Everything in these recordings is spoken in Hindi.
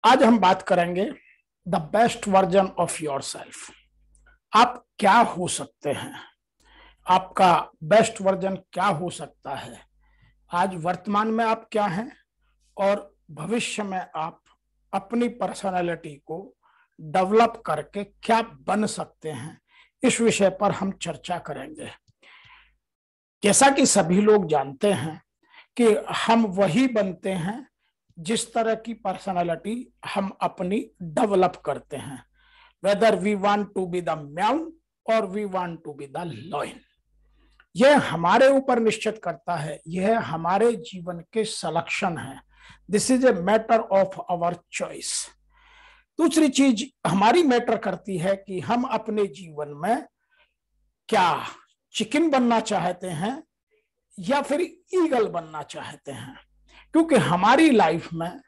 आज हम बात करेंगे the best version of your self. आप क्या हो सकते हैं, आपका बेस्ट वर्जन क्या हो सकता है। आज वर्तमान में आप क्या हैं और भविष्य में आप अपनी पर्सनालिटी को डेवलप करके क्या बन सकते हैं, इस विषय पर हम चर्चा करेंगे। जैसा कि सभी लोग जानते हैं कि हम वही बनते हैं जिस तरह की पर्सनालिटी हम अपनी डेवलप करते हैं, whether we want to be the meow और we want to be the lion. यह हमारे ऊपर निश्चित करता है, यह हमारे जीवन के सलेक्शन है। This is a matter of our choice. दूसरी चीज हमारी मैटर करती है कि हम अपने जीवन में क्या चिकन बनना चाहते हैं या फिर ईगल बनना चाहते हैं, क्योंकि हमारी लाइफ में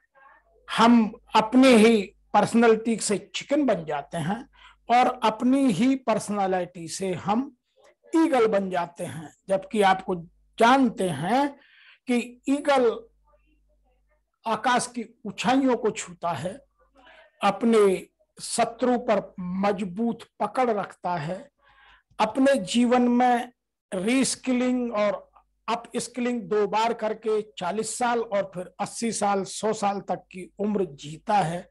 हम अपने ही पर्सनालिटी से चिकन बन जाते हैं और अपनी ही पर्सनालिटी से हम ईगल बन जाते हैं। जबकि आपको जानते हैं कि ईगल आकाश की ऊंचाइयों को छूता है, अपने शत्रु पर मजबूत पकड़ रखता है, अपने जीवन में रीस्किलिंग और अप स्किलिंग 2 बार करके 40 साल और फिर 80 साल 100 साल तक की उम्र जीता है।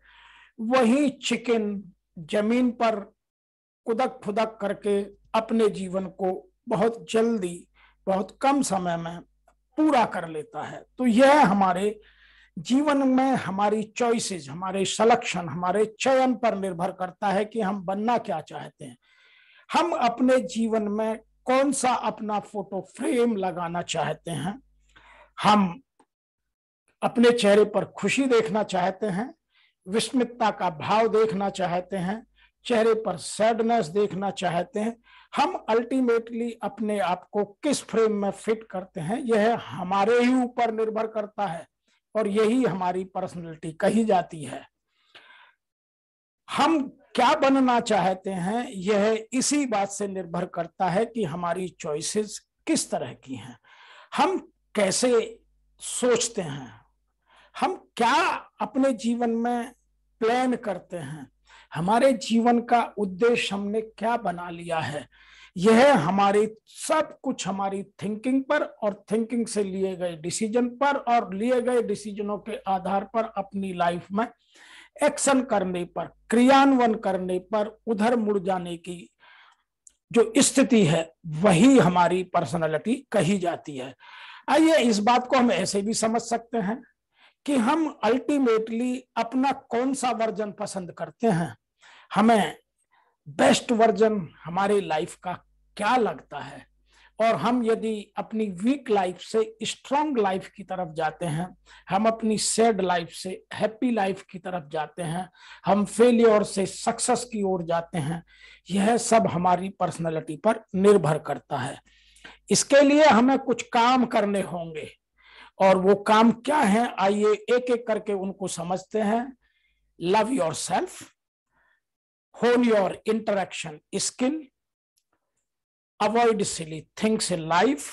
वही चिकन जमीन पर कुदक फुदक करके अपने जीवन को बहुत जल्दी बहुत कम समय में पूरा कर लेता है। तो यह हमारे जीवन में हमारी चॉइसेस, हमारे सलेक्शन, हमारे चयन पर निर्भर करता है कि हम बनना क्या चाहते हैं। हम अपने जीवन में कौन सा अपना फोटो फ्रेम लगाना चाहते हैं। हम अपने चेहरे पर खुशी देखना चाहते हैं, विस्मितता का भाव देखना चाहते हैं, चेहरे पर सैडनेस देखना चाहते हैं। हम अल्टीमेटली अपने आप को किस फ्रेम में फिट करते हैं, यह हमारे ही ऊपर निर्भर करता है और यही हमारी पर्सनैलिटी कही जाती है। हम क्या बनना चाहते हैं यह इसी बात से निर्भर करता है कि हमारी चॉइसेस किस तरह की हैं, हम कैसे सोचते हैं, हम क्या अपने जीवन में प्लान करते हैं, हमारे जीवन का उद्देश्य हमने क्या बना लिया है। यह हमारी सब कुछ हमारी थिंकिंग पर और थिंकिंग से लिए गए डिसीजन पर और लिए गए डिसीजनों के आधार पर अपनी लाइफ में एक्शन करने पर, क्रियान्वयन करने पर, उधर मुड़ जाने की जो स्थिति है वही हमारी पर्सनालिटी कही जाती है। आइए इस बात को हम ऐसे भी समझ सकते हैं कि हम अल्टीमेटली अपना कौन सा वर्जन पसंद करते हैं, हमें बेस्ट वर्जन हमारी लाइफ का क्या लगता है। और हम यदि अपनी वीक लाइफ से स्ट्रांग लाइफ की तरफ जाते हैं, हम अपनी सैड लाइफ से हैप्पी लाइफ की तरफ जाते हैं, हम फेलियर से सक्सेस की ओर जाते हैं, यह सब हमारी पर्सनालिटी पर निर्भर करता है। इसके लिए हमें कुछ काम करने होंगे और वो काम क्या है, आइए एक एक करके उनको समझते हैं। लव योर सेल्फ, होन your interaction skill, avoid silly things in life,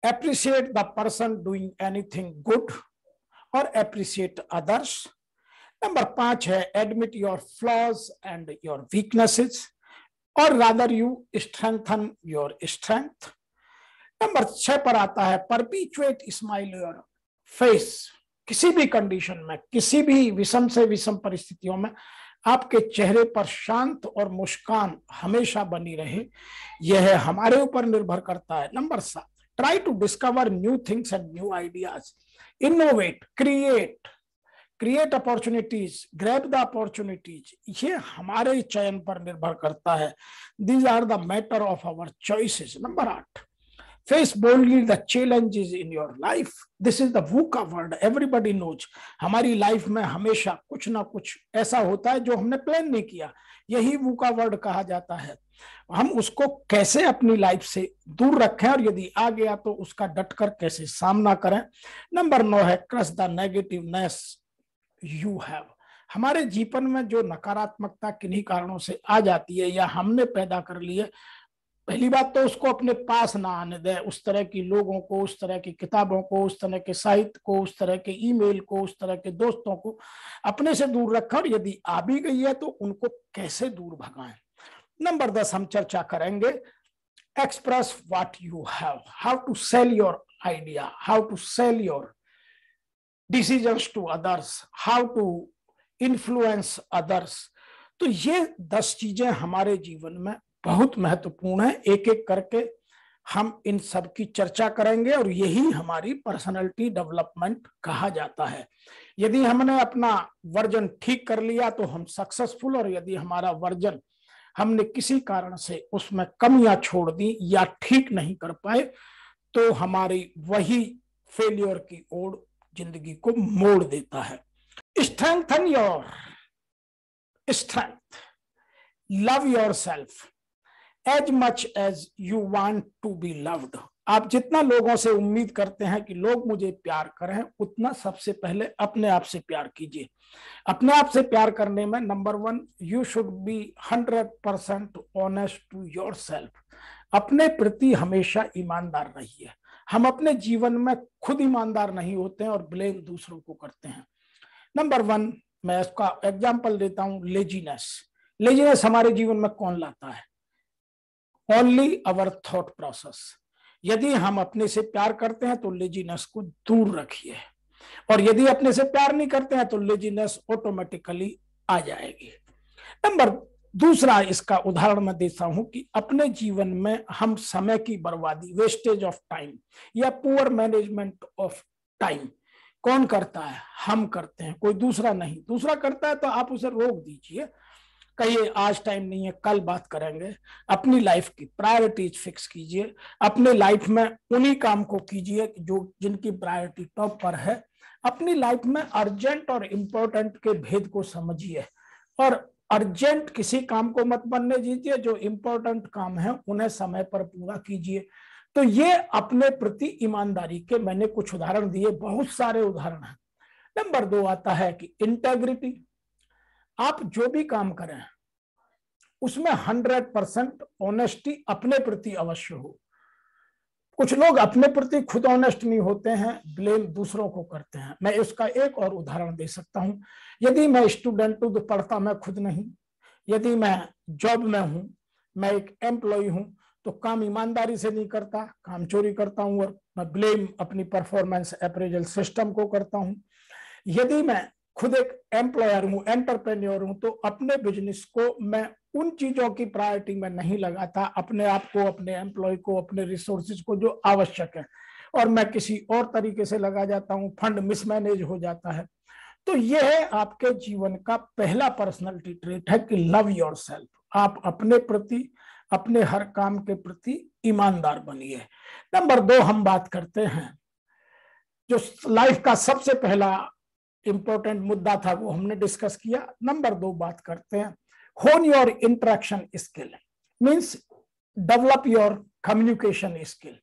appreciate the person doing anything good or appreciate others. Number 5 है admit your flaws and your weaknesses or rather you strengthen your strength. Number 6 पर आता है perpetuate smile your face. किसी भी कंडीशन में, किसी भी विषम से विषम परिस्थितियों में आपके चेहरे पर शांत और मुस्कान हमेशा बनी रहे, यह हमारे ऊपर निर्भर करता है। Number 7, try to discover new things and new ideas, innovate, create opportunities, grab the opportunities, ये हमारे चयन पर निर्भर करता है। These are the matter of our choices. Number 8, face boldly the challenges in your life. This is the VUCA word, everybody knows. हमारी लाइफ में हमेशा कुछ ना कुछ ऐसा होता है जो हमने प्लान नहीं किया, यही VUCA वर्ड कहा जाता है। हम उसको कैसे अपनी लाइफ से दूर रखें और यदि आ गया तो उसका डटकर कैसे सामना करें। नंबर 9 है crush the negativeness you have. हमारे जीवन में जो नकारात्मकता किन्हीं कारणों से आ जाती है या हमने पैदा कर ली है, पहली बात तो उसको अपने पास ना आने दे, उस तरह की लोगों को, उस तरह की किताबों को, उस तरह के साहित्य को, उस तरह के ईमेल को, उस तरह के दोस्तों को अपने से दूर रखा। और यदि आ भी गई है तो उनको कैसे दूर भगाएं। नंबर 10 हम चर्चा करेंगे, express what you have, how to sell your idea, how to sell your decisions to others, how to influence others. तो ये 10 चीजें हमारे जीवन में बहुत महत्वपूर्ण है। एक एक करके हम इन सब की चर्चा करेंगे और यही हमारी पर्सनालिटी डेवलपमेंट कहा जाता है। यदि हमने अपना वर्जन ठीक कर लिया तो हम सक्सेसफुल, और यदि हमारा वर्जन हमने किसी कारण से उसमें कमियां छोड़ दी या ठीक नहीं कर पाए तो हमारी वही फेलियर की ओर जिंदगी को मोड़ देता है। Strengthen your strength, love yourself as much as you want to be loved. आप जितना लोगों से उम्मीद करते हैं कि लोग मुझे प्यार करें, उतना सबसे पहले अपने आप से प्यार कीजिए। अपने आप से प्यार करने में number 1, you should be 100% honest to yourself. अपने प्रति हमेशा ईमानदार रहिए। हम अपने जीवन में खुद ईमानदार नहीं होते हैं और ब्लेम दूसरों को करते हैं। नंबर 1, मैं इसका एग्जाम्पल देता हूं, लेजीनेस। लेजीनेस हमारे जीवन में कौन लाता है? Only our thought process. यदि हम अपने से प्यार करते हैं तो लेजीनेस को दूर रखिए, और यदि अपने से प्यार नहीं करते हैं तो लेजीनेस ऑटोमेटिकली आ जाएगी। नंबर 2 इसका उदाहरण मैं देता हूं कि अपने जीवन में हम समय की बर्बादी, वेस्टेज ऑफ टाइम या पुअर मैनेजमेंट ऑफ टाइम कौन करता है? हम करते हैं, कोई दूसरा नहीं। दूसरा करता है तो आप उसे रोक दीजिए, कहिए आज टाइम नहीं है, कल बात करेंगे। अपनी लाइफ की प्रायोरिटीज फिक्स कीजिए। अपने लाइफ में उन्हीं काम को कीजिए जो जिनकी प्रायोरिटी टॉप पर है। अपनी लाइफ में अर्जेंट और इम्पोर्टेंट के भेद को समझिए, और अर्जेंट किसी काम को मत बनने दीजिए, जो इम्पोर्टेंट काम है उन्हें समय पर पूरा कीजिए। तो ये अपने प्रति ईमानदारी के मैंने कुछ उदाहरण दिए, बहुत सारे उदाहरण हैं। नंबर 2 आता है कि इंटेग्रिटी। आप जो भी काम करें उसमें 100% ऑनेस्टी अपने प्रति अवश्य हो। कुछ लोग अपने प्रति खुद ऑनेस्ट नहीं होते हैं, ब्लेम दूसरों को करते हैं। मैं इसका एक और उदाहरण दे सकता हूं। यदि मैं स्टूडेंट हूं तो पढ़ता मैं खुद नहीं, यदि मैं जॉब में हूं, मैं एक एम्प्लॉय हूं, तो काम ईमानदारी से नहीं करता, काम चोरी करता हूं, और मैं ब्लेम अपनी परफॉर्मेंस अप्रेजल सिस्टम को करता हूं। यदि मैं खुद एक एम्प्लॉयर हूं, एंटरप्रेन्योर हूं, तो अपने बिजनेस को मैं उन चीजों की प्रायोरिटी में नहीं लगाता, अपने आप को, अपने एम्प्लॉय को, अपने रिसोर्सेज को जो आवश्यक है, और मैं किसी और तरीके से लगा जाता हूं, फंड मिसमैनेज हो जाता है। तो यह है आपके जीवन का पहला पर्सनालिटी ट्रेट है कि लव योरसेल्फ। आप अपने प्रति, अपने हर काम के प्रति ईमानदार बनिए। नंबर 2 हम बात करते हैं, जो लाइफ का सबसे पहला इंपॉर्टेंट मुद्दा था वो हमने डिस्कस किया। नंबर 2 बात करते हैं, होन your interaction skill, means develop your communication skill.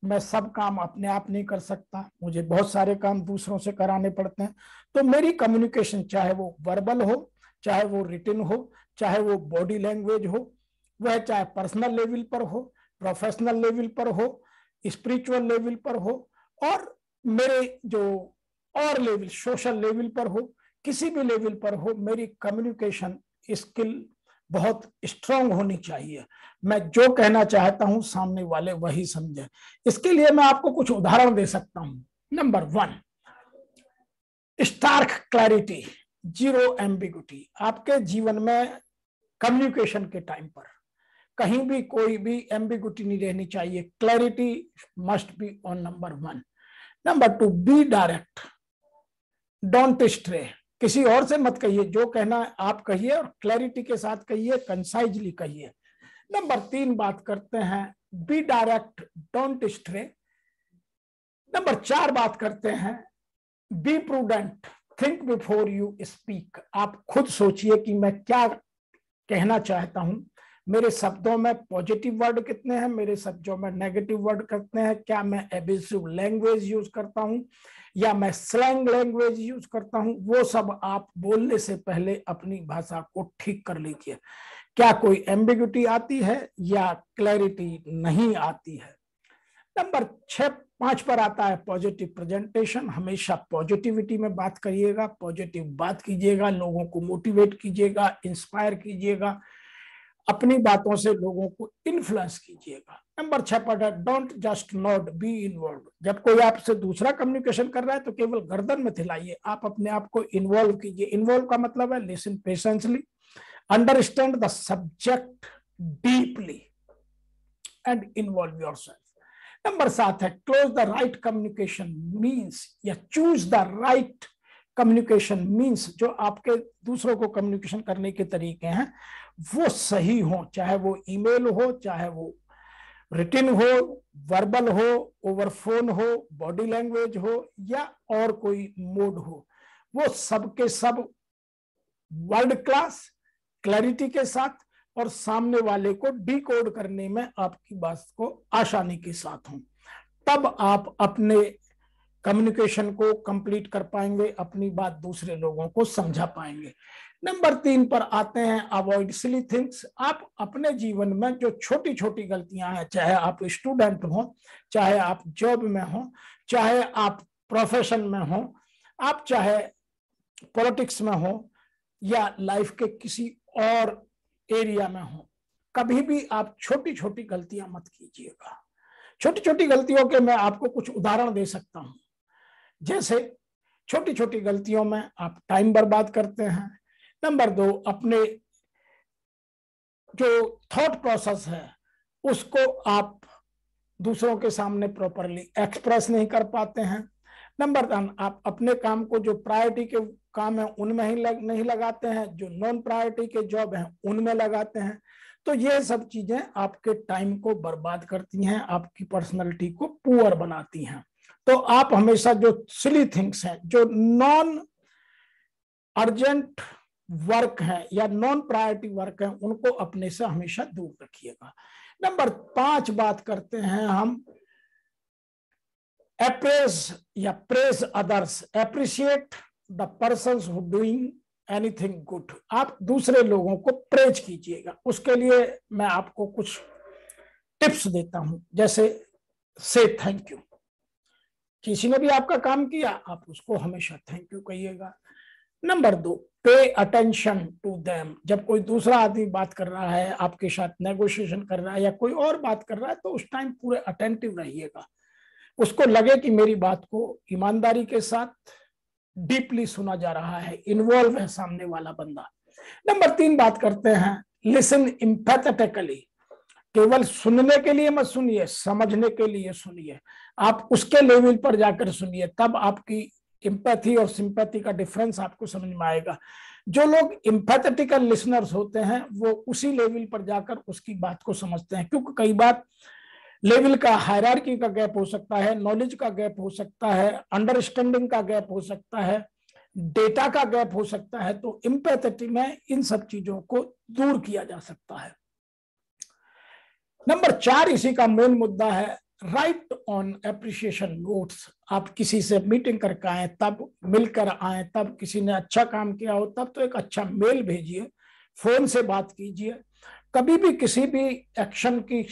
मैं सब काम अपने आप नहीं कर सकता, मुझे बहुत सारे काम दूसरों से कराने पड़ते हैं। तो मेरी कम्युनिकेशन, चाहे वो वर्बल हो, चाहे वो रिटन हो, चाहे वो बॉडी लैंग्वेज हो, वह चाहे पर्सनल लेवल पर हो, प्रोफेशनल लेवल पर हो, स्पिरिचुअल लेवल पर हो, और मेरे जो और लेवल, सोशल लेवल पर हो, किसी भी लेवल पर हो, मेरी कम्युनिकेशन स्किल बहुत स्ट्रांग होनी चाहिए। मैं जो कहना चाहता हूं सामने वाले वही समझे। इसके लिए मैं आपको कुछ उदाहरण दे सकता हूं। Number 1, stark clarity, zero ambiguity. आपके जीवन में कम्युनिकेशन के टाइम पर कहीं भी कोई भी एम्बिग्युटी नहीं रहनी चाहिए। Clarity must be on number 1। Number 2, be direct, don't stray. किसी और से मत कहिए, जो कहना है आप कहिए और क्लैरिटी के साथ कहिए, कंसाइजली कहिए। नंबर 3 बात करते हैं, be direct, don't stray. Number 4 बात करते हैं, be prudent, think before you speak. आप खुद सोचिए कि मैं क्या कहना चाहता हूं, मेरे शब्दों में पॉजिटिव वर्ड कितने हैं, मेरे शब्दों में नेगेटिव वर्ड कितने हैं, क्या मैं एब्यूसिव लैंग्वेज यूज करता हूं या मैं स्लैंग लैंग्वेज यूज करता हूं। वो सब आप बोलने से पहले अपनी भाषा को ठीक कर लीजिए। क्या कोई एम्बिग्युटी आती है या क्लैरिटी नहीं आती है। नंबर 5 पर आता है पॉजिटिव प्रेजेंटेशन। हमेशा पॉजिटिविटी में बात करिएगा, पॉजिटिव बात कीजिएगा, लोगों को मोटिवेट कीजिएगा, इंस्पायर कीजिएगा, अपनी बातों से लोगों को इन्फ्लुएंस कीजिएगा। नंबर 6 पर है don't just not be involve. जब कोई आपसे दूसरा कम्युनिकेशन कर रहा है तो केवल गर्दन में हिलाइए, आप अपने आप को इन्वॉल्व कीजिए। इन्वॉल्व का मतलब है listen patiently, understand the subject deeply and involve yourself. Number 7 है close the right communication means या choose the right communication means, जो आपके दूसरों को कम्युनिकेशन करने के तरीके हैं वो सही हो, चाहे वो ईमेल हो, चाहे वो रिटिन हो, वर्बल हो, ओवर फोन हो, बॉडी लैंग्वेज हो या और कोई मोड हो, वो सबके सब वर्ल्ड क्लास क्लैरिटी के साथ और सामने वाले को डिकोड करने में आपकी बात को आसानी के साथ हो। तब आप अपने कम्युनिकेशन को कंप्लीट कर पाएंगे, अपनी बात दूसरे लोगों को समझा पाएंगे। नंबर 3 पर आते हैं अवॉइड सिली थिंग्स। आप अपने जीवन में जो छोटी छोटी गलतियां हैं, चाहे आप स्टूडेंट हो, चाहे आप जॉब में हो, चाहे आप प्रोफेशन में हो, आप चाहे पॉलिटिक्स में हो या लाइफ के किसी और एरिया में हो, कभी भी आप छोटी छोटी गलतियां मत कीजिएगा। छोटी छोटी गलतियों के मैं आपको कुछ उदाहरण दे सकता हूं। जैसे छोटी छोटी गलतियों में आप टाइम बर्बाद करते हैं। नंबर 2, अपने जो थॉट प्रोसेस है उसको आप दूसरों के सामने प्रॉपरली एक्सप्रेस नहीं कर पाते हैं। नंबर 3, आप अपने काम को जो प्रायोरिटी के काम है उनमें ही नहीं लगाते हैं, जो नॉन प्रायोरिटी के जॉब हैं उनमें लगाते हैं। तो ये सब चीजें आपके टाइम को बर्बाद करती हैं, आपकी पर्सनैलिटी को पुअर बनाती हैं। तो आप हमेशा जो सिली थिंग्स हैं, जो नॉन अर्जेंट वर्क है या नॉन प्रायोरिटी वर्क है, उनको अपने से हमेशा दूर रखिएगा। नंबर 5 बात करते हैं हम अप्रेज या praise others. Appreciate the persons who doing anything good. आप दूसरे लोगों को प्रेज कीजिएगा। उसके लिए मैं आपको कुछ टिप्स देता हूं। जैसे से थैंक यू, किसी ने भी आपका काम किया आप उसको हमेशा थैंक यू कहिएगा। Number 2, pay attention to them. जब कोई दूसरा आदमी बात कर रहा है, आपके साथ नेगोशिएशन कर रहा है या कोई और बात कर रहा है, तो उस टाइम पूरे अटेंटिव रहिएगा। उसको लगे कि मेरी बात को ईमानदारी के साथ डीपली सुना जा रहा है, इन्वॉल्व है सामने वाला बंदा। नंबर 3 बात करते हैं लिसन एम्पैथेटिकली। केवल सुनने के लिए मत सुनिए, समझने के लिए सुनिए। आप उसके लेवल पर जाकर सुनिए, तब आपकी एम्पैथी और सिंपैथी का डिफरेंस आपको समझ में आएगा। जो लोग एम्पैथेटिकल लिसनर्स होते हैं वो उसी लेवल पर जाकर उसकी बात को समझते हैं, क्योंकि कई बार लेवल का हायरार्की का गैप हो सकता है, नॉलेज का गैप हो सकता है, अंडरस्टैंडिंग का गैप हो सकता है, डेटा का गैप हो सकता है। तो एम्पैथेटिक में इन सब चीजों को दूर किया जा सकता है। नंबर 4 इसी का मेन मुद्दा है राइट ऑन एप्रिसिएशन नोट्स। आप किसी से मीटिंग करके आए, तब मिलकर आए, तब किसी ने अच्छा काम किया हो, तब तो एक अच्छा मेल भेजिए, फोन से बात कीजिए। कभी भी किसी भी एक्शन की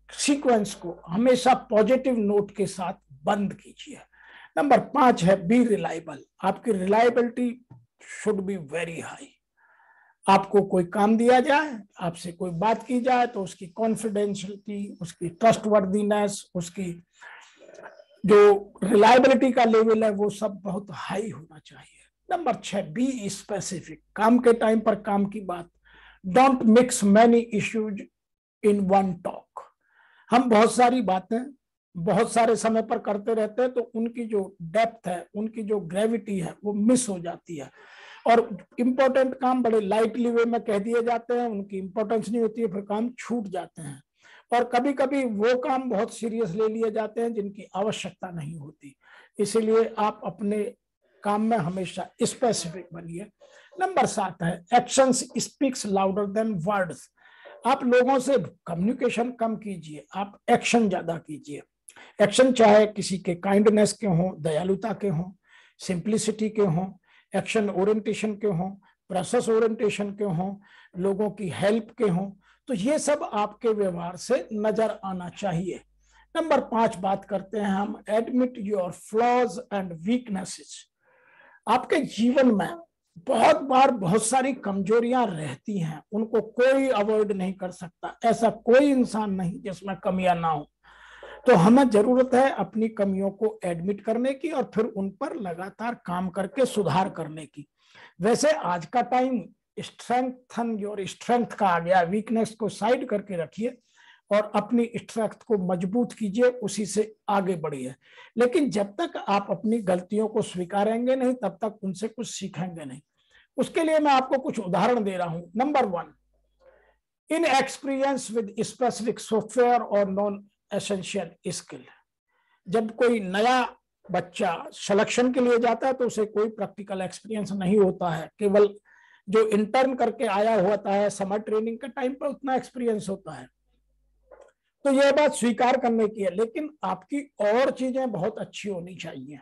सीक्वेंस को हमेशा पॉजिटिव नोट के साथ बंद कीजिए। नंबर 5 है बी रिलायबल। आपकी reliability should be very high. आपको कोई काम दिया जाए, आपसे कोई बात की जाए, तो उसकी कॉन्फिडेंशियलिटी, उसकी ट्रस्टवर्दीनेस, उसकी जो रिलायबिलिटी का लेवल है वो सब बहुत हाई होना चाहिए। Number 6 be specific. काम के टाइम पर काम की बात। Don't mix many issues in one talk. हम बहुत सारी बातें बहुत सारे समय पर करते रहते हैं, तो उनकी जो डेप्थ है, उनकी जो ग्रेविटी है वो मिस हो जाती है, और इंपॉर्टेंट काम बड़े लाइटली वे में कह दिए जाते हैं, उनकी इंपॉर्टेंस नहीं होती है, फिर काम छूट जाते हैं। और कभी कभी वो काम बहुत सीरियस ले लिए जाते हैं जिनकी आवश्यकता नहीं होती। इसीलिए आप अपने काम में हमेशा स्पेसिफिक बनिए। नंबर 7 है actions speaks louder than words. आप लोगों से कम्युनिकेशन कम कीजिए, आप एक्शन ज्यादा कीजिए। एक्शन चाहे किसी के काइंडनेस के हों, दयालुता के हों, सिंप्लिसिटी के हों, एक्शन ओरिएंटेशन के हों, प्रोसेस ओरिएंटेशन के हों, लोगों की हेल्प के हों, तो ये सब आपके व्यवहार से नजर आना चाहिए। नंबर 5 बात करते हैं हम, admit your flaws and weaknesses. आपके जीवन में बहुत बार बहुत सारी कमजोरियां रहती हैं, उनको कोई अवॉइड नहीं कर सकता, ऐसा कोई इंसान नहीं जिसमें कमियां ना हो। तो हमें जरूरत है अपनी कमियों को एडमिट करने की और फिर उन पर लगातार काम करके सुधार करने की। वैसे आज का टाइम स्ट्रेंथन योर स्ट्रेंथ का आ गया, वीकनेस को साइड करके रखिए और अपनी स्ट्रेंथ को मजबूत कीजिए, उसी से आगे बढ़िए। लेकिन जब तक आप अपनी गलतियों को स्वीकारेंगे नहीं, तब तक उनसे कुछ सीखेंगे नहीं। उसके लिए मैं आपको कुछ उदाहरण दे रहा हूं। Number 1, in experience with specific software और नॉन एसेंशियल स्किल। जब कोई नया बच्चा सिलेक्शन के लिए जाता है तो उसे कोई प्रैक्टिकल एक्सपीरियंस नहीं होता है, केवल जो इंटर्न करके आया होता है समर ट्रेनिंग के टाइम पर उतना एक्सपीरियंस होता है। तो यह बात स्वीकार करने की है, लेकिन आपकी और चीजें बहुत अच्छी होनी चाहिए।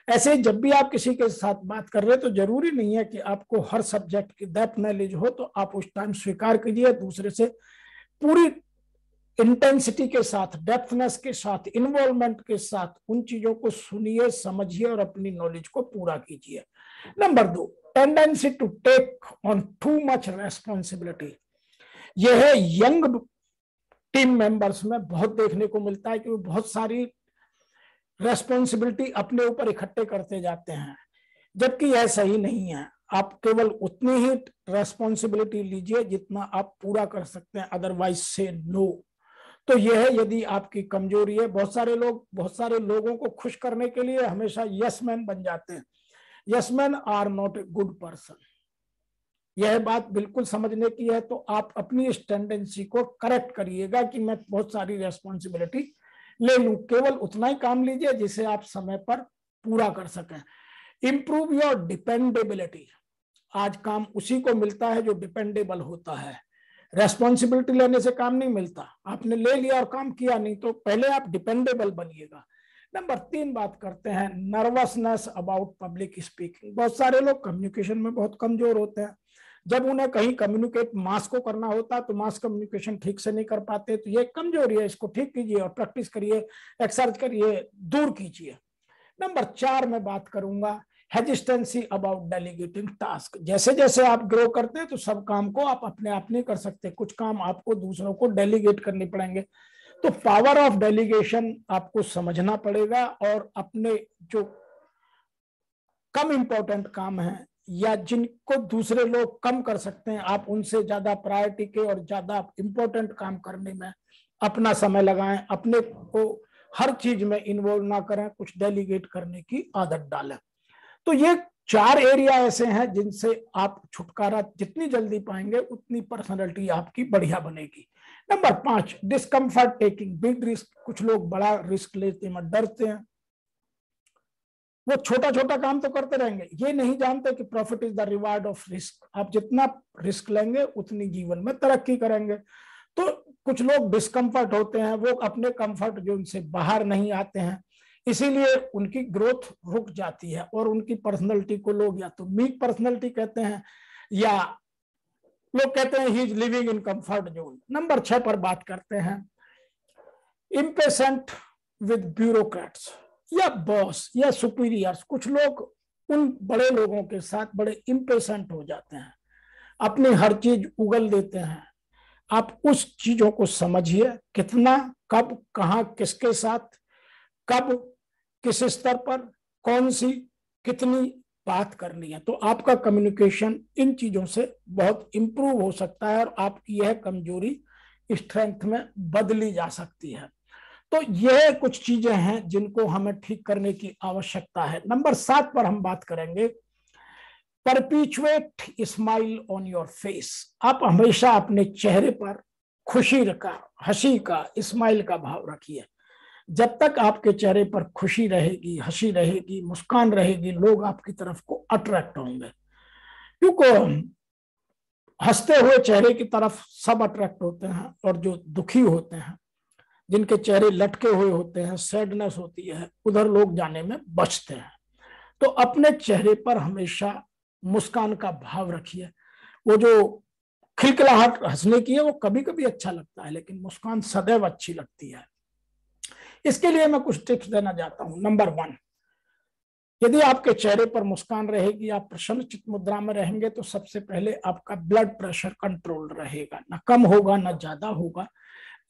ऐसे जब भी आप किसी के साथ बात कर रहे हैं तो जरूरी नहीं है कि आपको हर सब्जेक्ट की डेप्थ नॉलेज हो, तो आप उस टाइम स्वीकार कीजिए, दूसरे से पूरी इंटेंसिटी के साथ, डेप्थनेस के साथ, इन्वॉल्वमेंट के साथ उन चीजों को सुनिए, समझिए और अपनी नॉलेज को पूरा कीजिए। Number 2, tendency to take on too much responsibility. यह है यंग टीम मेंबर्स में बहुत देखने को मिलता है कि वो बहुत सारी रेस्पॉन्सिबिलिटी अपने ऊपर इकट्ठे करते जाते हैं, जबकि यह सही नहीं है। आप केवल उतनी ही रेस्पॉन्सिबिलिटी लीजिए जितना आप पूरा कर सकते हैं, अदरवाइज से नो। तो यह है यदि आपकी कमजोरी है। बहुत सारे लोगों को खुश करने के लिए हमेशा यस मैन बन जाते हैं। Yes man are not a good person. यह बात बिल्कुल समझने की है। तो आप अपनी इस टेंडेंसी को करेक्ट करिएगा कि मैं बहुत सारी रेस्पॉन्सिबिलिटी ले लूं, केवल उतना ही काम लीजिए जिसे आप समय पर पूरा कर सकें। Improve your dependability. आज काम उसी को मिलता है जो डिपेंडेबल होता है। रेस्पॉन्सिबिलिटी लेने से काम नहीं मिलता, आपने ले लिया और काम किया नहीं, तो पहले आप डिपेंडेबल बनिएगा। नंबर 3 बात करते हैं, नर्वसनेस अबाउट पब्लिक स्पीकिंग। बहुत सारे लोग कम्युनिकेशन में बहुत कमजोर होते हैं। जब उन्हें कहीं कम्युनिकेट मास को करना होता है तो मास कम्युनिकेशन ठीक से नहीं कर पाते। तो ये कमजोरी है, इसको ठीक कीजिए और प्रैक्टिस करिए, एक्सरसाइज करिए, दूर कीजिए। नंबर 4 में बात करूंगा, हेजिस्टेंसी अबाउट डेलीगेटिंग टास्क। जैसे जैसे आप ग्रो करते हैं तो सब काम को आप अपने आप नहीं कर सकते, कुछ काम आपको दूसरों को डेलीगेट करने पड़ेंगे। तो पावर ऑफ डेलीगेशन आपको समझना पड़ेगा और अपने जो कम इंपॉर्टेंट काम है या जिनको दूसरे लोग कम कर सकते हैं, आप उनसे ज्यादा प्रायोरिटी के और ज्यादा इंपॉर्टेंट काम करने में अपना समय लगाएं। अपने को हर चीज में इन्वॉल्व ना करें, कुछ डेलीगेट करने की आदत डालें। तो ये 4 एरिया ऐसे हैं जिनसे आप छुटकारा जितनी जल्दी पाएंगे उतनी पर्सनैलिटी आपकी बढ़िया बनेगी। Number 5, discomfort taking big risk. कुछ लोग बड़ा रिस्क लेते हैं, डरते हैं, वो छोटा छोटा काम तो करते रहेंगे, ये नहीं जानते कि profit is the reward of risk. आप जितना रिस्क लेंगे उतनी जीवन में तरक्की करेंगे। तो कुछ लोग डिस्कम्फर्ट होते हैं, वो अपने कंफर्ट जोन से बाहर नहीं आते हैं, इसीलिए उनकी ग्रोथ रुक जाती है और उनकी पर्सनैलिटी को लोग या तो वीक पर्सनैलिटी कहते हैं या लोग कहते हैं he is living in comfort zone. Number 6 पर बात करते हैं, इम्पेशेंट विद ब्यूरोक्रेट्स या बॉस या सुपीरियर्स। कुछ लोग उन बड़े लोगों के साथ बड़े इम्पेशेंट हो जाते हैं, अपनी हर चीज उगल देते हैं। आप उस चीजों को समझिए, कितना, कब, कहां, किसके साथ, कब, किस स्तर पर, कौन सी, कितनी बात करनी है। तो आपका कम्युनिकेशन इन चीजों से बहुत इंप्रूव हो सकता है और आपकी यह कमजोरी स्ट्रेंथ में बदली जा सकती है। तो यह कुछ चीजें हैं जिनको हमें ठीक करने की आवश्यकता है। नंबर 7 पर हम बात करेंगे, परपीचुएट स्माइल ऑन योर फेस। आप हमेशा अपने चेहरे पर खुशी का, हंसी का, स्माइल का भाव रखिए। जब तक आपके चेहरे पर खुशी रहेगी, हंसी रहेगी, मुस्कान रहेगी, लोग आपकी तरफ को अट्रैक्ट होंगे। क्योंकि हंसते हुए चेहरे की तरफ सब अट्रैक्ट होते हैं और जो दुखी होते हैं, जिनके चेहरे लटके हुए होते हैं, सैडनेस होती है, उधर लोग जाने में बचते हैं। तो अपने चेहरे पर हमेशा मुस्कान का भाव रखिए। वो जो खिलखिलाहट हंसने की है वो कभी कभी अच्छा लगता है, लेकिन मुस्कान सदैव अच्छी लगती है। इसके लिए मैं कुछ टिप्स देना चाहता हूं। नंबर 1, यदि आपके चेहरे पर मुस्कान रहेगी, आप प्रसन्नचित मुद्रा में रहेंगे, तो सबसे पहले आपका ब्लड प्रेशर कंट्रोल रहेगा, ना कम होगा ना ज्यादा होगा।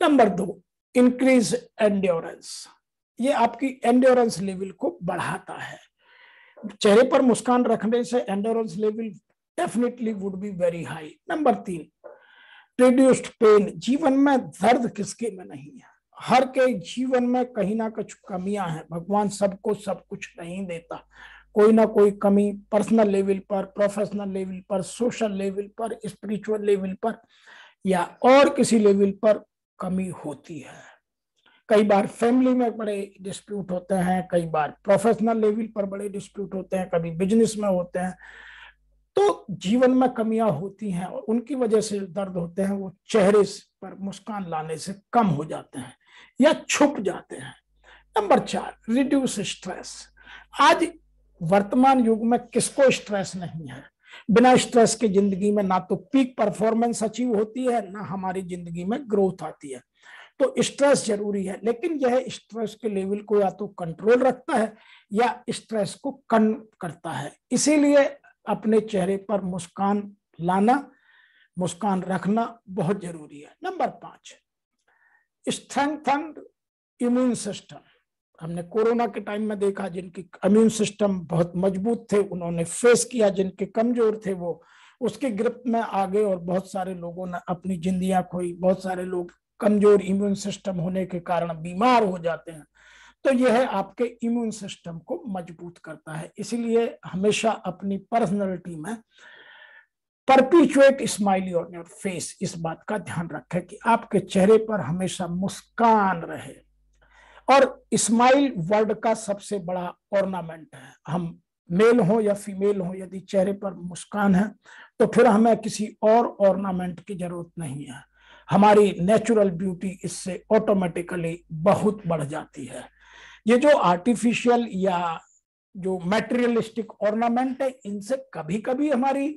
नंबर 2, इंक्रीज एंड्योरेंस, ये आपकी एंड्योरेंस लेवल को बढ़ाता है। चेहरे पर मुस्कान रखने से endurance level definitely would be very high. Number 3, reduced pain, जीवन में दर्द किसके में नहीं है, हर के जीवन में कहीं ना कुछ कमियां हैं। भगवान सबको सब कुछ नहीं देता, कोई ना कोई कमी पर्सनल लेवल पर, प्रोफेशनल लेवल पर, सोशल लेवल पर, स्पिरिचुअल लेवल पर या और किसी लेवल पर कमी होती है। कई बार फैमिली में बड़े डिस्प्यूट होते हैं, कई बार प्रोफेशनल लेवल पर बड़े डिस्प्यूट होते हैं, कभी बिजनेस में होते हैं। तो जीवन में कमियां होती हैं और उनकी वजह से दर्द होते हैं, वो चेहरे पर मुस्कान लाने से कम हो जाते हैं या छुप जाते हैं। Number 4, reduce stress. आज वर्तमान युग में किसको स्ट्रेस नहीं है? बिना स्ट्रेस की जिंदगी में ना तो पीक परफॉर्मेंस अचीव होती है, ना हमारी जिंदगी में ग्रोथ आती है। तो स्ट्रेस जरूरी है, लेकिन यह स्ट्रेस के लेवल को या तो कंट्रोल रखता है या स्ट्रेस को कम करता है। इसीलिए अपने चेहरे पर मुस्कान लाना, मुस्कान रखना बहुत जरूरी है। Number 5, strengthen immune system. हमने कोरोना के टाइम में देखा, जिनकी इम्यून सिस्टम बहुत मजबूत थे उन्होंने फेस किया, जिनके कमजोर थे वो उसके ग्रिप में आ गए और बहुत सारे लोगों ने अपनी जिंदगियां खोई। बहुत सारे लोग कमजोर इम्यून सिस्टम होने के कारण बीमार हो जाते हैं। तो यह आपके इम्यून सिस्टम को मजबूत करता है। इसलिए हमेशा अपनी पर्सनैलिटी में परपिचुएट स्माइली ऑन योर फेस, इस बात का ध्यान रखें कि आपके चेहरे पर हमेशा मुस्कान रहे। और स्माइल वर्ल्ड का सबसे बड़ा ऑर्नामेंट है। हम मेल हो या फीमेल हो, यदि चेहरे पर मुस्कान है तो फिर हमें किसी और ऑर्नामेंट की जरूरत नहीं है। हमारी नेचुरल ब्यूटी इससे ऑटोमेटिकली बहुत बढ़ जाती है। ये जो आर्टिफिशियल या जो मटेरियलिस्टिक ऑर्नामेंट है, इनसे कभी कभी हमारी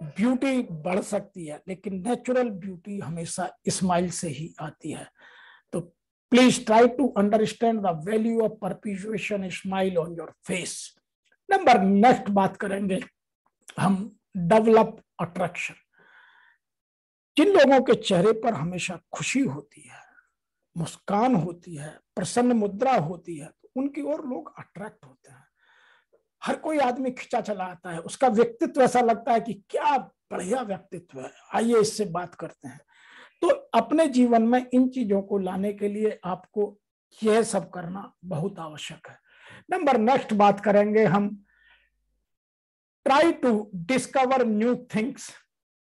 ब्यूटी बढ़ सकती है, लेकिन नेचुरल ब्यूटी हमेशा स्माइल से ही आती है। तो please try to understand the value of perpetuation smile on your face. Number next बात करेंगे हम, डेवलप अट्रैक्शन। जिन लोगों के चेहरे पर हमेशा खुशी होती है, मुस्कान होती है, प्रसन्न मुद्रा होती है, तो उनकी ओर लोग अट्रैक्ट होते हैं। हर कोई आदमी खिंचा चला आता है, उसका व्यक्तित्व ऐसा लगता है कि क्या बढ़िया व्यक्तित्व है, आइए इससे बात करते हैं। तो अपने जीवन में इन चीजों को लाने के लिए आपको यह सब करना बहुत आवश्यक है। नंबर नेक्स्ट बात करेंगे हम, try to discover new things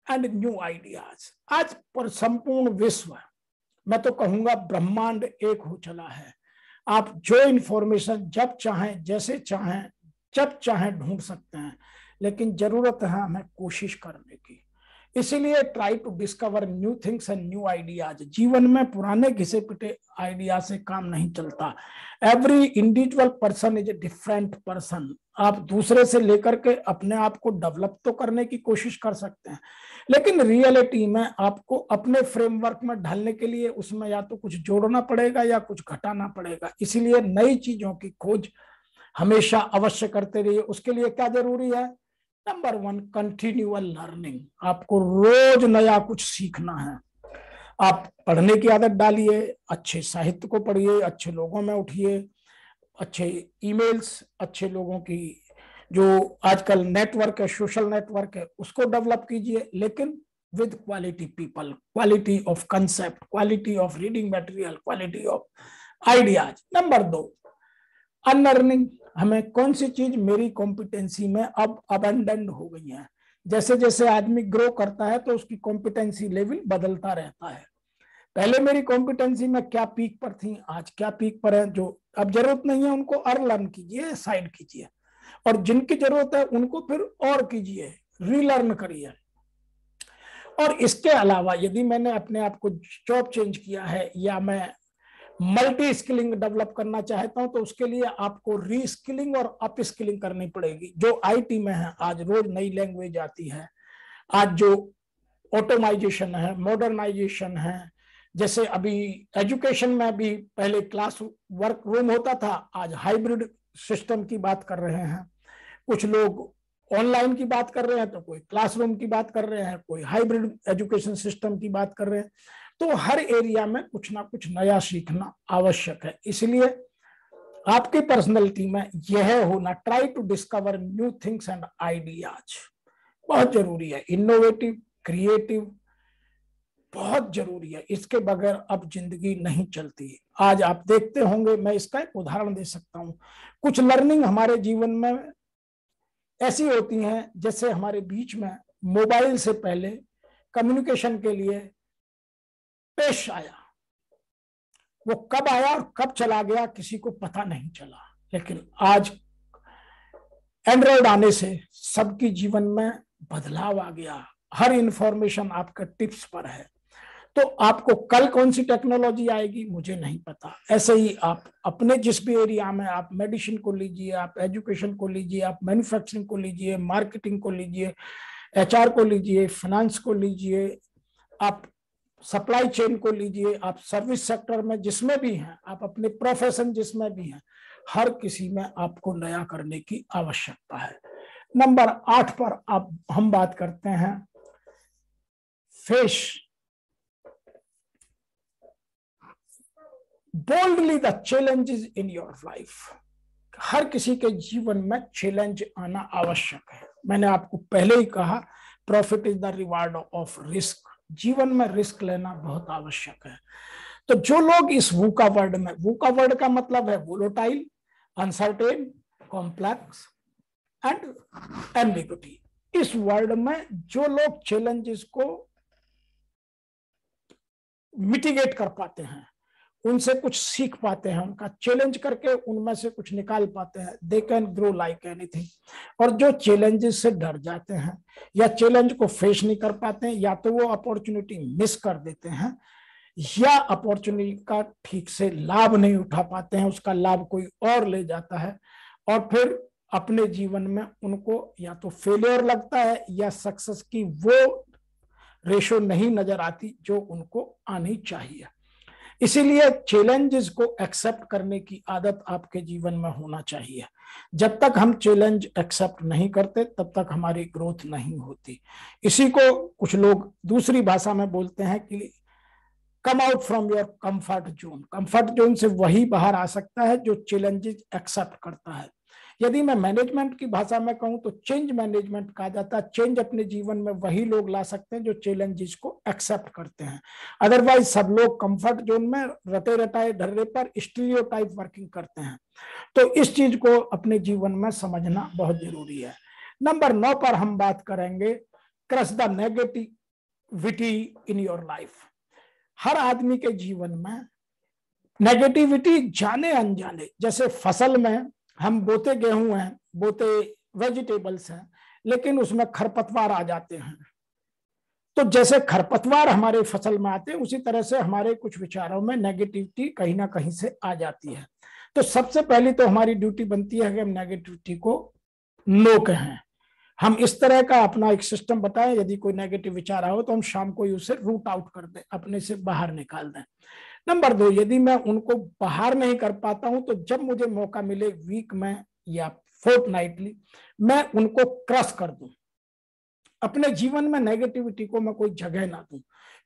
and new ideas. आज पर संपूर्ण विश्व, मैं तो कहूंगा ब्रह्मांड एक हो चला है। आप जो इंफॉर्मेशन जब चाहें, जैसे चाहें, जब चाहें ढूंढ सकते हैं, लेकिन जरूरत है हमें कोशिश करने की। इसीलिए try to discover new things and new ideas. जीवन में पुराने घिसे पिटे आइडिया से काम नहीं चलता। Every individual person is a different person. आप दूसरे से लेकर के अपने आप को डेवलप तो करने की कोशिश कर सकते हैं, लेकिन रियलिटी में आपको अपने फ्रेमवर्क में ढालने के लिए उसमें या तो कुछ जोड़ना पड़ेगा या कुछ घटाना पड़ेगा। इसीलिए नई चीजों की खोज हमेशा अवश्य करते रहिए। उसके लिए क्या जरूरी है? Number 1, continual learning. आपको रोज नया कुछ सीखना है। आप पढ़ने की आदत डालिए, अच्छे साहित्य को पढ़िए, अच्छे लोगों में उठिए, अच्छे ईमेल्स, अच्छे लोगों की जो आजकल नेटवर्क है, सोशल नेटवर्क है, उसको डेवलप कीजिए, लेकिन with quality people, quality of concept, quality of reading material, quality of ideas. Number 2, unlearning. हमें कौन सी चीज मेरी कॉम्पिटेंसी में अब अबंडेंट हो गई है। जैसे जैसे आदमी ग्रो करता है तो उसकी कॉम्पिटेंसी लेवल बदलता रहता है। पहले मेरी कॉम्पिटेंसी में क्या पीक पर थी, आज क्या पीक पर है, जो अब जरूरत नहीं है उनको अनलर्न कीजिए, साइड कीजिए, और जिनकी जरूरत है उनको फिर और कीजिए, रीलर्न करिए। और इसके अलावा यदि मैंने अपने आप को जॉब चेंज किया है या मैं मल्टी स्किलिंग डेवलप करना चाहता हूं तो उसके लिए आपको रीस्किलिंग और अप स्किलिंग करनी पड़ेगी। जो आईटी में है, आज रोज नई लैंग्वेज आती है, आज जो ऑटोमाइजेशन है, मॉडर्नाइजेशन है, जैसे अभी एजुकेशन में भी पहले क्लास वर्क रूम होता था, आज हाइब्रिड सिस्टम की बात कर रहे हैं। कुछ लोग ऑनलाइन की बात कर रहे हैं, तो कोई क्लासरूम की बात कर रहे हैं, कोई हाइब्रिड एजुकेशन सिस्टम की बात कर रहे हैं। तो हर एरिया में कुछ ना कुछ नया सीखना आवश्यक है। इसलिए आपकी पर्सनैलिटी में यह होना, try to discover new things and ideas, बहुत जरूरी है। इनोवेटिव, क्रिएटिव बहुत जरूरी है, इसके बगैर अब जिंदगी नहीं चलती। आज आप देखते होंगे, मैं इसका एक उदाहरण दे सकता हूं। कुछ लर्निंग हमारे जीवन में ऐसी होती हैं, जैसे हमारे बीच में मोबाइल से पहले कम्युनिकेशन के लिए पेश आया, वो कब आया और कब चला गया किसी को पता नहीं चला। लेकिन आज एंड्रॉइड आने से सबकी जीवन में बदलाव आ गया, हर इंफॉर्मेशन आपके टिप्स पर है। तो आपको कल कौन सी टेक्नोलॉजी आएगी मुझे नहीं पता। ऐसे ही आप अपने जिस भी एरिया में, आप मेडिसिन को लीजिए, आप एजुकेशन को लीजिए, आप मैन्युफैक्चरिंग को लीजिए, मार्केटिंग को लीजिए, एचआर को लीजिए, फाइनेंस को लीजिए, आप सप्लाई चेन को लीजिए, आप सर्विस सेक्टर में जिसमें भी हैं, आप अपने प्रोफेशन जिसमें भी हैं, हर किसी में आपको नया करने की आवश्यकता है। नंबर 8 पर हम बात करते हैं face boldly the challenges in your life. हर किसी के जीवन में चैलेंज आना आवश्यक है। मैंने आपको पहले ही कहा, profit is the reward of risk. जीवन में रिस्क लेना बहुत आवश्यक है। तो जो लोग इस वूका वर्ड में, वूका वर्ड का मतलब है volatile, uncertain, complex and ambiguity, इस वर्ड में जो लोग चैलेंजेस को मिटिगेट कर पाते हैं, उनसे कुछ सीख पाते हैं, उनका चैलेंज करके उनमें से कुछ निकाल पाते हैं, they can grow like anything. और जो चैलेंजेस से डर जाते हैं या चैलेंज को फेस नहीं कर पाते हैं, या तो वो अपॉर्चुनिटी मिस कर देते हैं, या अपॉर्चुनिटी का ठीक से लाभ नहीं उठा पाते हैं, उसका लाभ कोई और ले जाता है, और फिर अपने जीवन में उनको या तो फेलियर लगता है या सक्सेस की वो रेशो नहीं नजर आती जो उनको आनी चाहिए। इसीलिए चैलेंजेस को एक्सेप्ट करने की आदत आपके जीवन में होना चाहिए। जब तक हम चैलेंज एक्सेप्ट नहीं करते तब तक हमारी ग्रोथ नहीं होती। इसी को कुछ लोग दूसरी भाषा में बोलते हैं कि come out from your comfort zone. Comfort zone से वही बाहर आ सकता है जो चैलेंजेस एक्सेप्ट करता है। यदि मैं मैनेजमेंट की भाषा में कहूं तो चेंज मैनेजमेंट कहा जाता है। चेंज अपने जीवन में वही लोग ला सकते हैं जो चैलेंजेस को एक्सेप्ट करते हैं। अदरवाइज सब लोग कंफर्ट जोन में रटे रटाए ढर्रे पर स्टीरियोटाइप वर्किंग करते हैं। तो इस चीज को अपने जीवन में समझना बहुत जरूरी है। नंबर 9 पर हम बात करेंगे crush the negativity in your life. हर आदमी के जीवन में नेगेटिविटी जाने अनजाने, जैसे फसल में हम बोते गेहूं हैं, बोते वेजिटेबल्स हैं, लेकिन उसमें खरपतवार आ जाते हैं। तो जैसे खरपतवार हमारे फसल में आते हैं, उसी तरह से हमारे कुछ विचारों में नेगेटिविटी कहीं ना कहीं से आ जाती है। तो सबसे पहली तो हमारी ड्यूटी बनती है कि हम नेगेटिविटी को नो कहें। हम इस तरह का अपना एक सिस्टम बताएं, यदि कोई नेगेटिव विचार आओ तो हम शाम को ही उसे रूट आउट कर दें, अपने से बाहर निकाल दें। नंबर 2, यदि मैं उनको बाहर नहीं कर पाता हूं तो जब मुझे मौका मिले वीक में या फोर्टनाइटली, मैं उनको क्रश कर दूं। अपने जीवन में नेगेटिविटी को मैं कोई जगह ना दूं,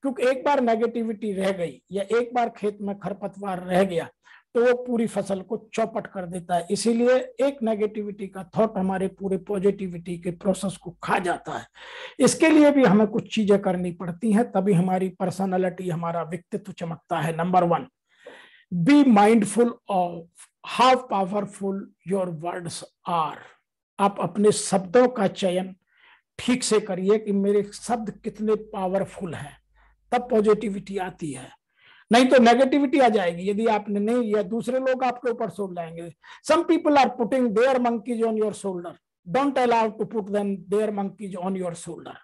क्योंकि एक बार नेगेटिविटी रह गई या एक बार खेत में खरपतवार रह गया तो वो पूरी फसल को चौपट कर देता है। इसीलिए एक नेगेटिविटी का थॉट हमारे पूरे पॉजिटिविटी के प्रोसेस को खा जाता है। इसके लिए भी हमें कुछ चीजें करनी पड़ती हैं, तभी हमारी पर्सनालिटी, हमारा व्यक्तित्व चमकता है। Number 1, be mindful of how powerful your words are. आप अपने शब्दों का चयन ठीक से करिए कि मेरे शब्द कितने पावरफुल हैं, तब पॉजिटिविटी आती है। नहीं तो नेगेटिविटी आ जाएगी यदि आपने नहीं, या दूसरे लोग आपके ऊपर छोड़ लाएंगे। Some people are putting their monkeys on your shoulder, don't allow to put them their monkeys on your shoulder.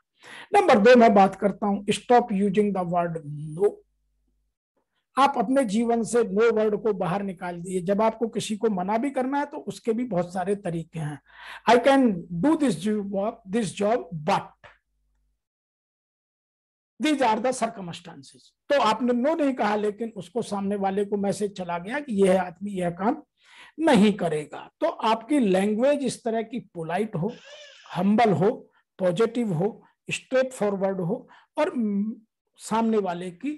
Number 2 मैं बात करता हूं, stop using the word no. आप अपने जीवन से नो वर्ड को बाहर निकाल दिए। जब आपको किसी को मना भी करना है तो उसके भी बहुत सारे तरीके हैं। I can do this job but these are the circumstances. तो आपने नो नहीं कहा, लेकिन उसको सामने वाले को मैसेज चला गया कि यह आदमी यह काम नहीं करेगा। तो आपकी लैंग्वेज इस तरह की पोलाइट हो, हम्बल हो, पॉजिटिव हो, स्ट्रेट फॉरवर्ड हो और सामने वाले की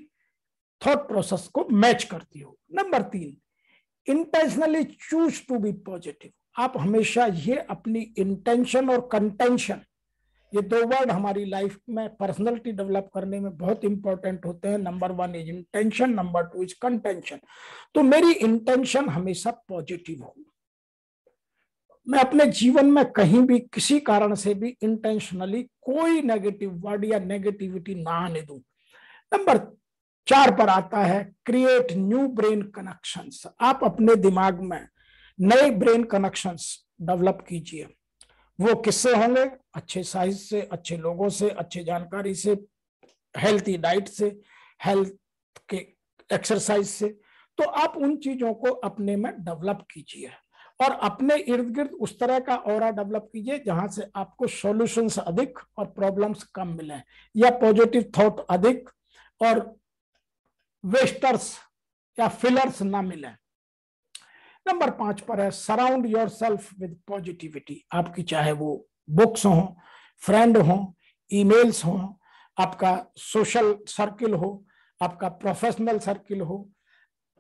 थॉट प्रोसेस को मैच करती हो। Number 3, intentionally choose to be positive. आप हमेशा ये अपनी इंटेंशन और कंटेंशन, ये 2 वर्ड हमारी लाइफ में पर्सनैलिटी डेवलप करने में बहुत इंपॉर्टेंट होते हैं। Number 1 is intention, number 2 is contention. तो मेरी इंटेंशन हमेशा पॉजिटिव हो। मैं अपने जीवन में कहीं भी किसी कारण से भी इंटेंशनली कोई नेगेटिव वर्ड या नेगेटिविटी ना आने दूं। नंबर 4 पर आता है क्रिएट न्यू ब्रेन कनेक्शंस। आप अपने दिमाग में नए ब्रेन कनेक्शंस डेवलप कीजिए। वो किससे होंगे? अच्छे साइज से, अच्छे लोगों से, अच्छे जानकारी से, हेल्थी डाइट से, हेल्थ के एक्सरसाइज से। तो आप उन चीजों को अपने में डेवलप कीजिए और अपने इर्द गिर्द उस तरह का ऑरा डेवलप कीजिए जहां से आपको सॉल्यूशंस अधिक और प्रॉब्लम्स कम मिले, या पॉजिटिव थॉट अधिक और वेस्टर्स या फिलर्स ना मिले। नंबर 5 पर है surround your self with positivity. आपकी चाहे वो बुक्स हो, फ्रेंड हो, ईमेल्स हो, आपका सोशल सर्किल हो, आपका प्रोफेशनल सर्किल हो,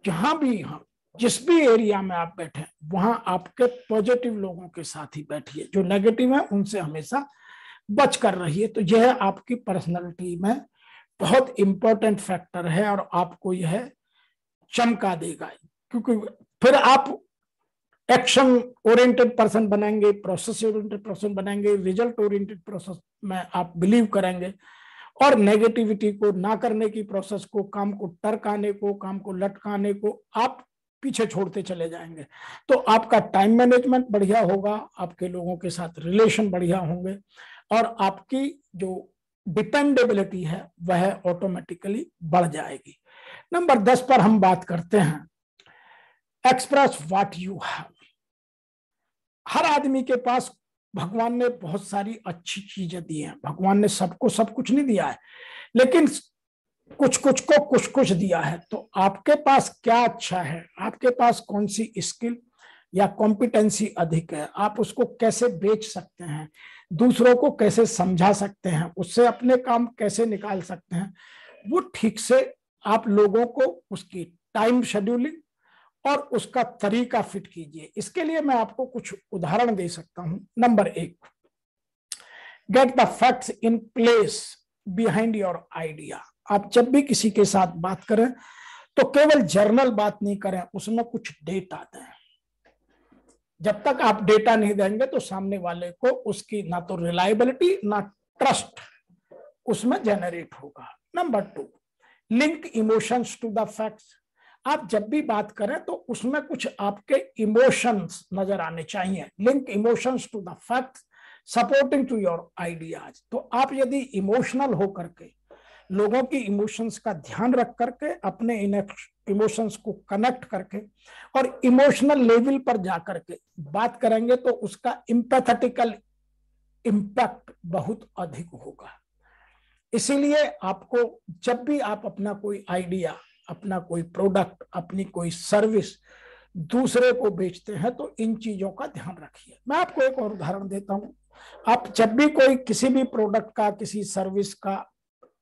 जहां भी हो, जिस भी एरिया में आप बैठे वहां आपके पॉजिटिव लोगों के साथ ही बैठिए। जो नेगेटिव है उनसे हमेशा बच कर रहिए। तो यह आपकी पर्सनैलिटी में बहुत इंपॉर्टेंट फैक्टर है और आपको यह चमका देगा, क्योंकि फिर आप एक्शन ओरिएंटेड पर्सन बनेंगे, प्रोसेस ओरिएंटेड पर्सन बनेंगे, रिजल्ट ओरिएंटेड प्रोसेस में आप बिलीव करेंगे और नेगेटिविटी को ना करने की प्रोसेस को, काम को टरकाने को, काम को लटकाने को आप पीछे छोड़ते चले जाएंगे। तो आपका टाइम मैनेजमेंट बढ़िया होगा, आपके लोगों के साथ रिलेशन बढ़िया होंगे और आपकी जो डिपेंडेबिलिटी है वह ऑटोमेटिकली बढ़ जाएगी। नंबर 10 पर हम बात करते हैं एक्सप्रेस व्हाट यू हैव। हर आदमी के पास भगवान ने बहुत सारी अच्छी चीजें दी हैं। भगवान ने सबको सब कुछ नहीं दिया है, लेकिन कुछ कुछ को कुछ कुछ दिया है। तो आपके पास क्या अच्छा है, आपके पास कौन सी स्किल या कॉम्पिटेंसी अधिक है, आप उसको कैसे बेच सकते हैं, दूसरों को कैसे समझा सकते हैं, उससे अपने काम कैसे निकाल सकते हैं, वो ठीक से आप लोगों को उसकी टाइम शेड्यूलिंग और उसका तरीका फिट कीजिए। इसके लिए मैं आपको कुछ उदाहरण दे सकता हूं। Number 1, get the facts in place behind your idea. आप जब भी किसी के साथ बात करें तो केवल जर्नल बात नहीं करें, उसमें कुछ डेटा दें। जब तक आप डेटा नहीं देंगे तो सामने वाले को उसकी ना तो रिलायबिलिटी ना ट्रस्ट उसमें जनरेट होगा। Number 2, link emotions to the facts. आप जब भी बात करें तो उसमें कुछ आपके इमोशंस नजर आने चाहिए। Link emotions to the facts supporting to your ideas. तो आप यदि इमोशनल हो करके, लोगों की इमोशंस का ध्यान रख करके, अपने इमोशंस को कनेक्ट करके और इमोशनल लेवल पर जाकर के बात करेंगे तो उसका एम्पैथेटिकल इम्पैक्ट बहुत अधिक होगा। इसीलिए आपको जब भी आप अपना कोई आइडिया, अपना कोई प्रोडक्ट, अपनी कोई सर्विस दूसरे को बेचते हैं तो इन चीजों का ध्यान रखिए। मैं आपको एक और उदाहरण देता हूं। आप जब भी कोई किसी भी प्रोडक्ट का, किसी सर्विस का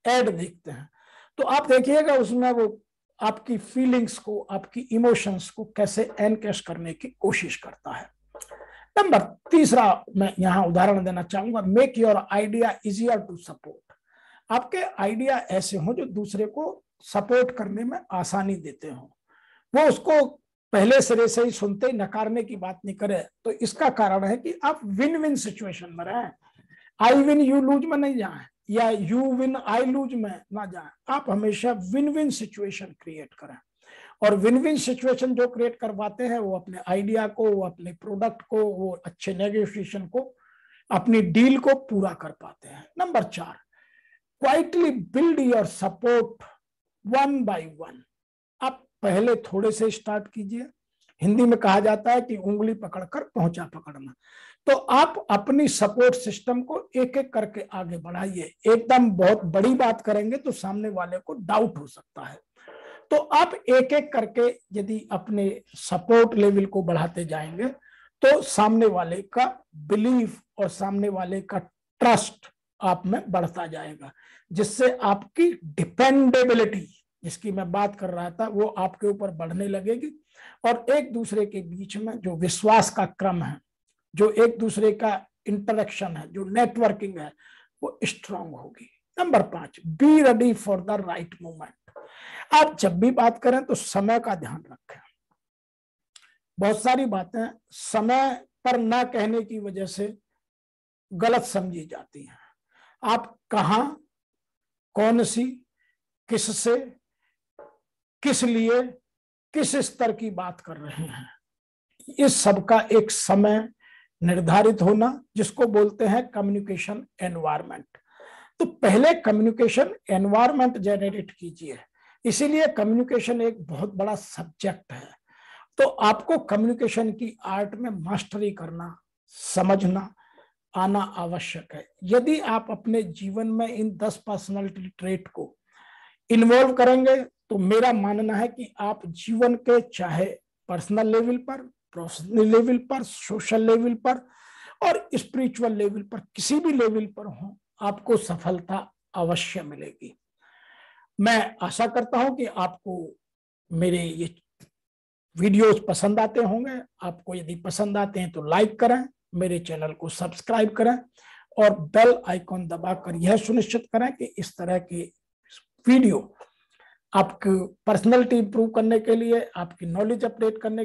एड देखते हैं तो आप देखिएगा उसमें वो आपकी फीलिंग्स को, आपकी इमोशंस को कैसे एनकैश करने की कोशिश करता है। नंबर 3 मैं यहां उदाहरण देना चाहूंगा, make your idea easier to support. आपके आइडिया ऐसे हो जो दूसरे को सपोर्ट करने में आसानी देते हो, वो उसको पहले सिरे से ही सुनते ही नकारने की बात नहीं करे। तो इसका कारण है कि आप विन विन सिचुएशन में रहें, आई विन यू लूज में नहीं जाए या यू विन आई लूज में ना जाए। आप हमेशा विन विन सिचुएशन क्रिएट करें और विन विन सिचुएशन जो क्रिएट करवाते हैं वो अपने आइडिया को, वो अपने प्रोडक्ट को, वो अच्छे नेगोशिएशन को, अपनी डील को पूरा कर पाते हैं। Number 4, quietly build your support one by one. आप पहले थोड़े से स्टार्ट कीजिए। हिंदी में कहा जाता है कि उंगली पकड़कर पहुंचा पकड़ना। तो आप अपनी सपोर्ट सिस्टम को एक एक करके आगे बढ़ाइए। एकदम बहुत बड़ी बात करेंगे तो सामने वाले को डाउट हो सकता है। तो आप एक एक करके यदि अपने सपोर्ट लेवल को बढ़ाते जाएंगे तो सामने वाले का बिलीफ और सामने वाले का ट्रस्ट आप में बढ़ता जाएगा, जिससे आपकी डिपेंडेबिलिटी, जिसकी मैं बात कर रहा था, वो आपके ऊपर बढ़ने लगेगी। और एक दूसरे के बीच में जो विश्वास का क्रम है, जो एक दूसरे का इंटरेक्शन है, जो नेटवर्किंग है, वो स्ट्रांग होगी। Number 5, be ready for the right moment. आप जब भी बात करें तो समय का ध्यान रखें। बहुत सारी बातें समय पर ना कहने की वजह से गलत समझी जाती हैं। आप कहां, कौन सी, किससे, किस लिए, किस स्तर की बात कर रहे हैं, इस सब का एक समय निर्धारित होना, जिसको बोलते हैं कम्युनिकेशन एनवायरनमेंट। तो पहले कम्युनिकेशन एनवायरनमेंट जनरेट कीजिए। इसीलिए कम्युनिकेशन एक बहुत बड़ा सब्जेक्ट है। तो आपको कम्युनिकेशन की आर्ट में मास्टरी करना, समझना आना आवश्यक है। यदि आप अपने जीवन में इन 10 पर्सनालिटी ट्रेट को इन्वॉल्व करेंगे तो मेरा मानना है कि आप जीवन के चाहे पर्सनल लेवल पर, प्रोफेशनल लेवल पर, सोशल लेवल पर और स्पिरिचुअल लेवल पर, किसी भी लेवल पर हो, आपको सफलता अवश्य मिलेगी। मैं आशा करता हूं कि आपको मेरे ये वीडियोस पसंद आते होंगे। आपको यदि पसंद आते हैं तो लाइक करें, मेरे चैनल को सब्सक्राइब करें और बेल आइकॉन दबाकर यह सुनिश्चित करें कि इस तरह के वीडियो आपकी पर्सनैलिटी इंप्रूव करने के लिए, आपकी नॉलेज अपडेट करने